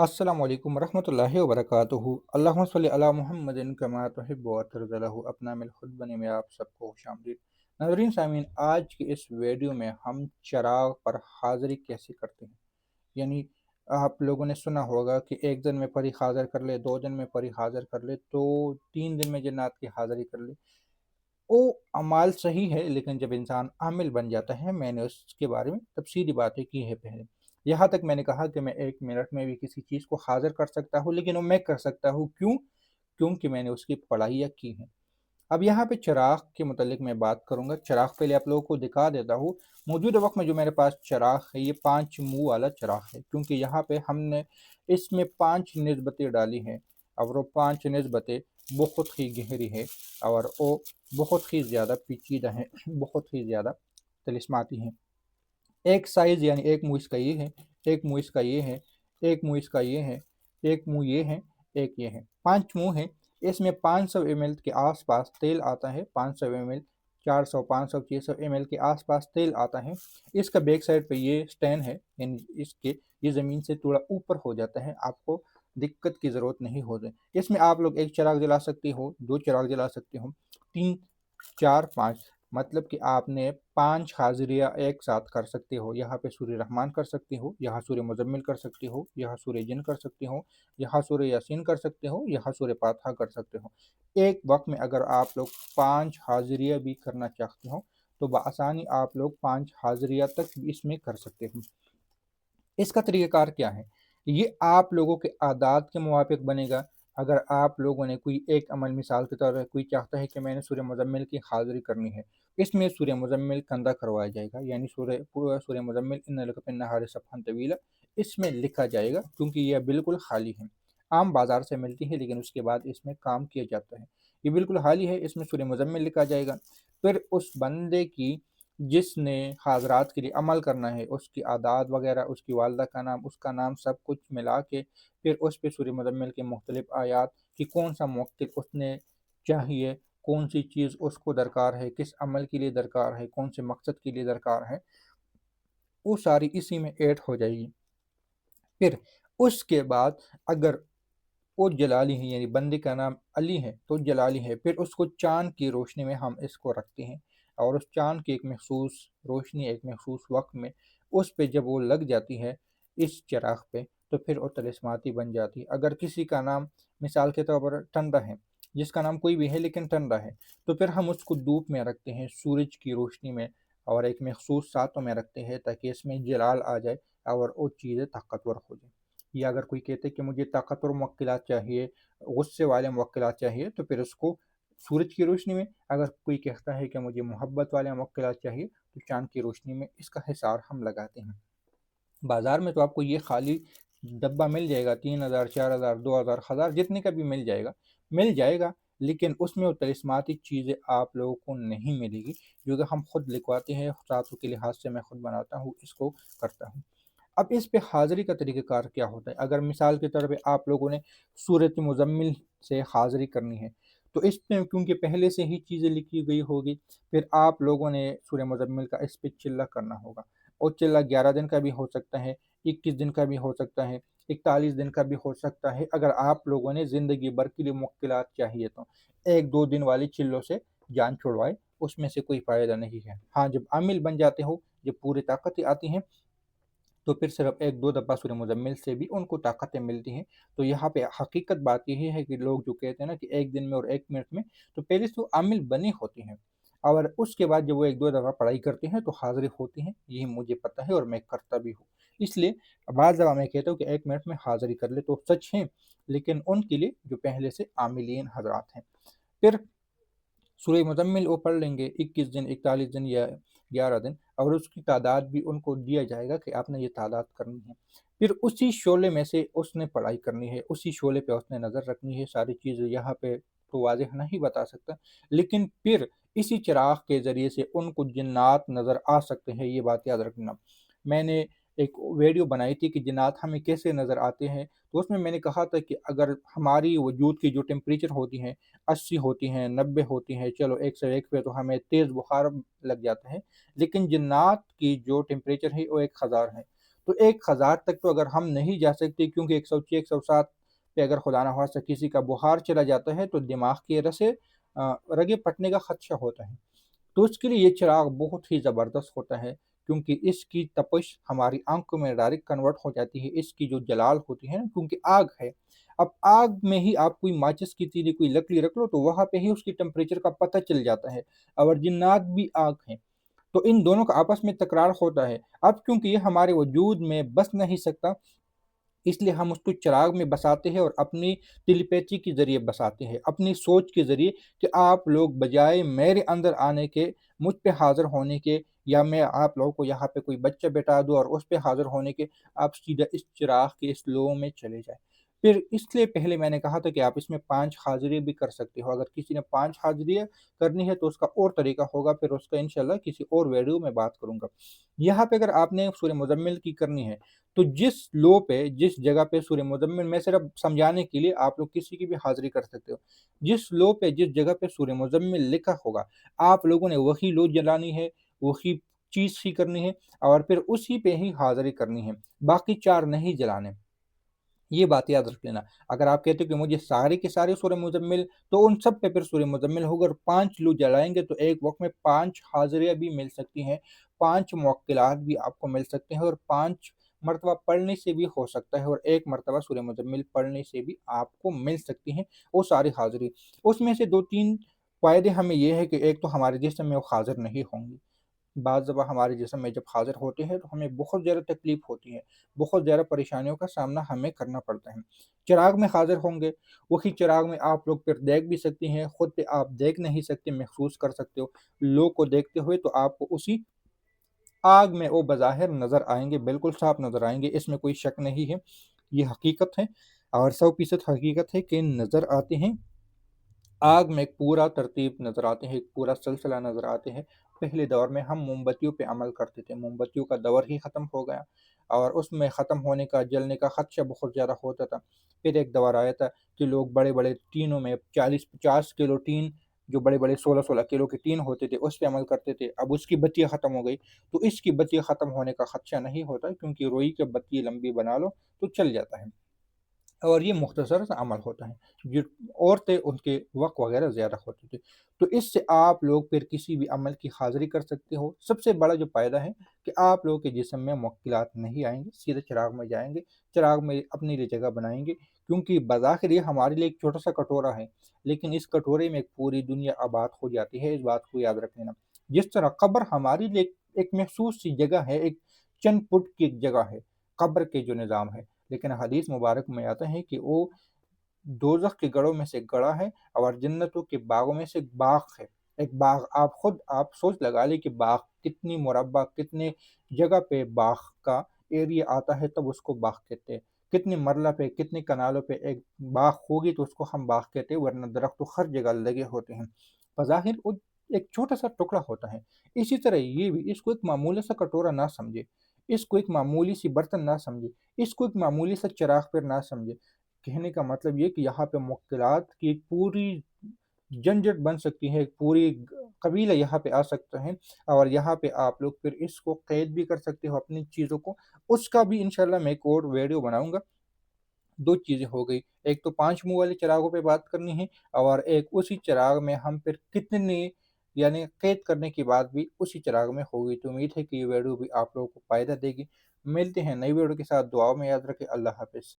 अस्सलाम वालेकुम रहमतुल्लाहि व बरकातुहू। अल्लाहुम्मा सल्लि अला मुहम्मदिन कमा तुहिब्बु व तर्ज़लहू। अपना मिल खुद बने में आप सबको खुशामदीद। नाज़रीन सामीन, आज की इस वीडियो में हम चिराग पर हाज़िरी कैसे करते हैं। यानी आप लोगों ने सुना होगा कि एक दिन में परी हाज़िर कर ले, 2 दिन में परी हाज़िर कर ले, तो 3 दिन में जन्नात की हाज़िरी कर ले। वो अमाल सही है, लेकिन जब इंसान आमिल बन जाता है, मैंने उसके बारे में तफसीली बातें की है पहले। यहाँ तक मैंने कहा कि मैं 1 मिनट में भी किसी चीज़ को हाज़िर कर सकता हूँ, लेकिन वो मैं कर सकता हूँ क्यों? क्योंकि मैंने उसकी पढ़ाइयाँ की हैं। अब यहाँ पे चिराग के मुतालिक मैं बात करूँगा। चिराग पहले आप लोगों को दिखा देता हूँ। मौजूदा वक़्त में जो मेरे पास चिराग है, ये 5 मुँह वाला चिराग है, क्योंकि यहाँ पे हमने इसमें 5 निस्बतें डाली हैं और वो 5 निस्बतें बहुत ही गहरी है और वो बहुत ही ज़्यादा पेचीदा हैं, बहुत ही ज़्यादा तिलिस्माती हैं। एक साइज़ यानी एक मुँह इसका ये है, एक मुँह इसका ये है, एक मुँह इसका ये है, एक मुँह ये है, एक ये है। 5 मुँह हैं। इसमें 500 एमएल के आस-पास तेल आता है। 500 एमएल, 400, 500, 600 एमएल के आस-पास तेल आता है। इसका बैक साइड पे ये स्टैंड है, यानी इसके ये ज़मीन से थोड़ा ऊपर हो जाता है। आपको दिक्कत की ज़रूरत नहीं होगी। इसमें आप लोग 1 चिराग जला सकते हो, 2 चिराग जला सकते हो, 3, 4, 5, मतलब कि आपने 5 हाज़िरियाँ एक साथ कर सकते हो। यहाँ पे सूरह रहमान कर सकते हो, यहाँ सूरह मुज़म्मिल कर सकते हो, यहाँ सूरह जिन कर सकते हो, यहाँ सूरह यासीन कर सकते हो, यहाँ सूरह फातिहा कर सकते हो। एक वक़्त में अगर आप लोग 5 हाज़िरियाँ भी करना चाहते हो, तो बआसानी आप लोग 5 हाज़िरियाँ तक भी इसमें कर सकते हो। इसका तरीक़ाकार क्या है? ये आप लोगों के आदात के मुवाफ़िक बनेगा। अगर आप लोगों ने कोई एक अमल, मिसाल के तौर पे कोई चाहता है कि मैंने सूरह मुज़म्मिल की हाज़िरी करनी है, इसमें सूरह मुज़म्मिल कंधा करवाया जाएगा, यानी पूरा सूरह मुज़म्मिल इन्ना लका फिन्नहारि सफ़हन तवीला इसमें लिखा जाएगा, क्योंकि यह बिल्कुल खाली है। आम बाज़ार से मिलती है, लेकिन उसके बाद इसमें काम किया जाता है। ये बिल्कुल खाली है, इसमें सूरह मुज़म्मिल लिखा जाएगा। फिर उस बंदे की जिसने हाज़रात के लिए अमल करना है, उसकी आदात वग़ैरह, उसकी वालिदा का नाम, उसका नाम, सब कुछ मिला के फिर उस पे सूरह मुज़म्मिल के मुख्तलिफ़ आयात कि कौन-सा मुवक्किल उसने चाहिए, कौन-सी चीज़ उसको दरकार है, किस अमल के लिए दरकार है, कौन से मकसद के लिए दरकार है, वो सारी इसी में ऐड हो जाएगी। फिर उसके बाद अगर वो जलाली है, यानी बंदे का नाम अली है तो जलाली है, फिर उसको चाँद की रोशनी में हम इसको रखते हैं और उस चाँद की एक मखसूस रोशनी, एक मखसूस वक़्त में उस पे जब वो लग जाती है इस चिराग पे, तो फिर वो तिलिस्माती बन जाती है। अगर किसी का नाम मिसाल के तौर पर टंडा है, जिसका नाम कोई भी है लेकिन टंडा है, तो फिर हम उसको धूप में रखते हैं, सूरज की रोशनी में, और एक मखसूस सातों में रखते हैं ताकि इसमें जलाल आ जाए और वो चीज़ें ताकतवर हो जाएँ। या अगर कोई कहते है कि मुझे ताकतवर मुवक्किलात चाहिए, गुस्से वाले मुवक्किलात चाहिए, तो फिर उसको सूरज की रोशनी में, अगर कोई कहता है कि मुझे मोहब्बत वाले मुवक्किलात चाहिए, तो चाँद की रोशनी में इसका हिसार हम लगाते हैं। बाज़ार में तो आपको ये खाली डब्बा मिल जाएगा, 3000, 4000, 2000, 1000 जितने का भी मिल जाएगा, लेकिन उसमें वो तिलिस्माती चीज़ें आप लोगों को नहीं मिलेगी, जो कि हम खुद लिखवाते हैं, सातों के लिहाज से मैं खुद बनाता हूँ, इसको करता हूँ। अब इस पे हाज़िरी का तरीक़ाकार क्या होता है? अगर मिसाल के तौर पे आप लोगों ने सूरत मुज़म्मिल से हाज़िरी करनी है, तो इसमें क्योंकि पहले से ही चीज़ें लिखी गई होगी, फिर आप लोगों ने सूरह मुज़म्मिल का इस पे चिल्ला करना होगा, और चिल्ला 11 दिन का भी हो सकता है, 21 दिन का भी हो सकता है, 41 दिन का भी हो सकता है, अगर आप लोगों ने ज़िंदगी भर के लिए मुवक्किलात चाहिए तो। 1-2 दिन वाले चिल्लों से जान छुड़वाएँ, उसमें से कोई फ़ायदा नहीं है। हाँ, जब आमिल बन जाते हो, जब पूरी ताकतें आती हैं, तो फिर सिर्फ़ 1-2 दफ़ा सूरह मुज़म्मिल से भी उनको ताकतें मिलती हैं। तो यहाँ पे हकीकत बात यही है कि लोग जो कहते हैं ना कि 1 दिन में और 1 मिनट में, तो पहले तो आमिल बने होते हैं और उसके बाद जब वो 1-2 दफ़ा पढ़ाई करते हैं तो हाज़िरी होती हैं। यही मुझे पता है और मैं करता भी हूँ। इसलिए बाज़ दफ़ा मैं कहता हूँ कि 1 मिनट में हाज़िरी कर ले तो सच है, लेकिन उनके लिए जो पहले से आमिलीन हज़रात हैं। फिर सूरह मुज़म्मिल वो पढ़ लेंगे 21 दिन, 41 दिन या 11 दिन, और उसकी तादाद भी उनको दिया जाएगा कि आपने ये तादाद करनी है। फिर उसी शोले में से उसने पढ़ाई करनी है, उसी शोले पे उसने नज़र रखनी है, सारी चीज़ें यहाँ पे तो वाज़ेह नहीं बता सकता। लेकिन फिर इसी चिराग के ज़रिए से उनको जिन्नात नज़र आ सकते हैं, ये बात याद रखना। मैंने एक वीडियो बनाई थी कि जिन्नात हमें कैसे नज़र आते हैं, तो उसमें मैंने कहा था कि अगर हमारी वजूद की जो टेम्परेचर होती है 80 होती हैं, 90 होती हैं, चलो 101 पे तो हमें तेज़ बुखार लग जाता है, लेकिन जिन्नात की जो टेम्परेचर है वो 1000 है। تو 1000 تک تو अगर हम नहीं जा सकते, क्योंकि 106 107 पे अगर खुदा ना खास्ता किसी का बुखार चला जाता है तो दिमाग के रगे फटने का खदशा होता है। तो उसके लिए ये चिराग बहुत ही ज़बरदस्त होता है, क्योंकि इसकी तपिश हमारी आंखों में डायरेक्ट कन्वर्ट हो जाती है। इसकी जो जलाल होती है ना, क्योंकि आग है, अब आग में ही आप कोई माचिस की तीली कोई लकड़ी रख लो तो वहाँ पे ही उसकी टेम्परेचर का पता चल जाता है। और जिन्नात भी आग हैं, तो इन दोनों का आपस में तकरार होता है। अब क्योंकि ये हमारे वजूद में बस नहीं सकता, इसलिए हम उसको चिराग में बसाते हैं और अपनी टेलीपैथी के ज़रिए बसाते हैं, अपनी सोच के ज़रिए, कि आप लोग बजाय मेरे अंदर आने के, मुझ पे हाज़िर होने के, या मैं आप लोगों को यहाँ पे कोई बच्चा बैठा दूँ और उस पे हाज़िर होने के, आप सीधा इस चिराग के इस लो में चले जाएँ। फिर इसलिए पहले मैंने कहा था कि आप इसमें 5 हाज़िरी भी कर सकते हो। अगर किसी ने 5 हाज़िरियाँ करनी है तो उसका और तरीका होगा, फिर उसका इंशाअल्लाह किसी और वीडियो में बात करूँगा। यहाँ पे अगर आपने सूरह मुज़म्मिल की करनी है, तो जिस लो पे, जिस जगह पे सूरह मुज़म्मिल, मैं सिर्फ समझाने के लिए, आप लोग किसी की भी हाज़िरी कर सकते हो। जिस लो पे, जिस जगह पे सूरह मुज़म्मिल लिखा होगा, आप लोगों ने वही लो जलानी है, वही चीज़ ही करनी है, और फिर उसी पे ही हाज़िरी करनी है। बाकी 4 नहीं जलाने। ये बात याद रख लेना। अगर आप कहते हो कि मुझे सारे के सारे सूरह मुज़म्मिल, तो उन सब पे फिर सूरह मुज़म्मिल होगा, और 5 लोग जलाएँगे तो एक वक़्त में 5 हाज़िरियाँ भी मिल सकती हैं, 5 मुवक्किलात भी आपको मिल सकते हैं, और 5 मरतबा पढ़ने से भी हो सकता है, और 1 मरतबा सूरह मुज़म्मिल पढ़ने से भी आपको मिल सकती हैं वो सारी हाज़िरी। उसमें से 2-3 फ़ायदे हमें ये है कि एक तो हमारे जिस्म में वो हाज़िर नहीं होंगी। बाज़ दफ़ा हमारे जिस्म में जब हाज़िर होते हैं तो हमें बहुत ज़्यादा तकलीफ़ होती है, बहुत ज़्यादा परेशानियों का सामना हमें करना पड़ता है। चिराग में हाज़िर होंगे, वही चिराग में आप लोग फिर देख भी सकती हैं, खुद पे आप देख नहीं सकते, महसूस कर सकते हो। लोग को देखते हुए तो आपको उसी आग में वो बज़ाहिर नज़र आएँगे, बिल्कुल साफ़ नज़र आएँगे, इसमें कोई शक नहीं है। ये हकीकत है, और 100% हकीकत है कि नज़र आते हैं। आग में एक पूरा तरतीब नज़र आते हैं, एक पूरा सिलसिला नज़र आते हैं। पहले दौर में हम मोमबत्तियों पे अमल करते थे, मोमबत्तियों का दौर ही ख़त्म हो गया, और उसमें ख़त्म होने का, जलने का ख़दशा बहुत ज़्यादा होता था। फिर एक दौर आया था कि लोग बड़े-बड़े टीनों में 40-50 किलो टीन, जो बड़े-बड़े 16-16 किलो के टीन होते थे, उस पे अमल करते थे। अब उसकी बत्तियाँ ख़त्म हो गई, तो इसकी बत्तियाँ ख़त्म होने का ख़दशा नहीं होता, क्योंकि रुई की बत्ती लंबी बना लो तो चल जाता है। और ये मुख्तसर सा अमल होता है। जो औरतें, उनके वक़्त वग़ैरह ज़्यादा होते थे। तो इससे आप लोग फिर किसी भी अमल की हाज़िरी कर सकते हो। सबसे बड़ा जो फ़ायदा है कि आप लोगों के जिस्म में मुश्किलात नहीं आएँगी, सीधे चिराग में जाएँगे, चिराग में अपने लिए जगह बनाएँगे, क्योंकि बज़ाहिर ये हमारे लिए एक छोटा-सा कटोरा है, लेकिन इस कटोरे में एक पूरी दुनिया आबाद हो जाती है, इस बात को याद रख लेना। जिस तरह कब्र हमारे लिए एक महसूस सी जगह है, एक चंद फुट की एक जगह है, कब्र के जो निज़ाम है। लेकिन हदीस मुबारक में आता है कि वो दोज़ख के गढ़ों में से एक गड़ा है, और जन्नतों के बागों में से एक बाग है। एक बाग, आप सोच लगा लें कि बाग कितनी मुरब्बा, कितने जगह पे बाग का एरिया आता है, तब उसको बाग कहते हैं। कितनी मरला पे, कितनी कनालों पे एक बाग होगी तो उसको हम बाग कहते हैं, वरना दरख्त तो हर जगह लगे होते हैं। बज़ाहिर वो एक छोटा-सा टुकड़ा होता है। इसी तरह ये भी, इसको एक मामूली सा कटोरा ना समझे, इसको एक मामूली सी बर्तन ना समझे, इसको एक मामूली सा चिराग फिर ना समझे। कहने का मतलब ये कि यहाँ पे मुश्किलात की एक पूरी झंझट बन सकती है, एक पूरी कबीला यहाँ पे आ सकता है, और यहाँ पे आप लोग फिर इसको कैद भी कर सकते हो अपनी चीज़ों को। उसका भी इंशाल्लाह मैं एक और वीडियो बनाऊँगा। 2 चीज़ें हो गई, एक तो 5 मुँह वाले चिरागों पे बात करनी है, और एक उसी चिराग में हम फिर कितने, यानी कैद करने की बात भी उसी चिराग में होगी। तो उम्मीद है कि ये वीडियो भी आप लोगों को फ़ायदा देगी। मिलते हैं नई वीडियो के साथ, दुआओं में याद रखें। अल्लाह हाफ़िज़।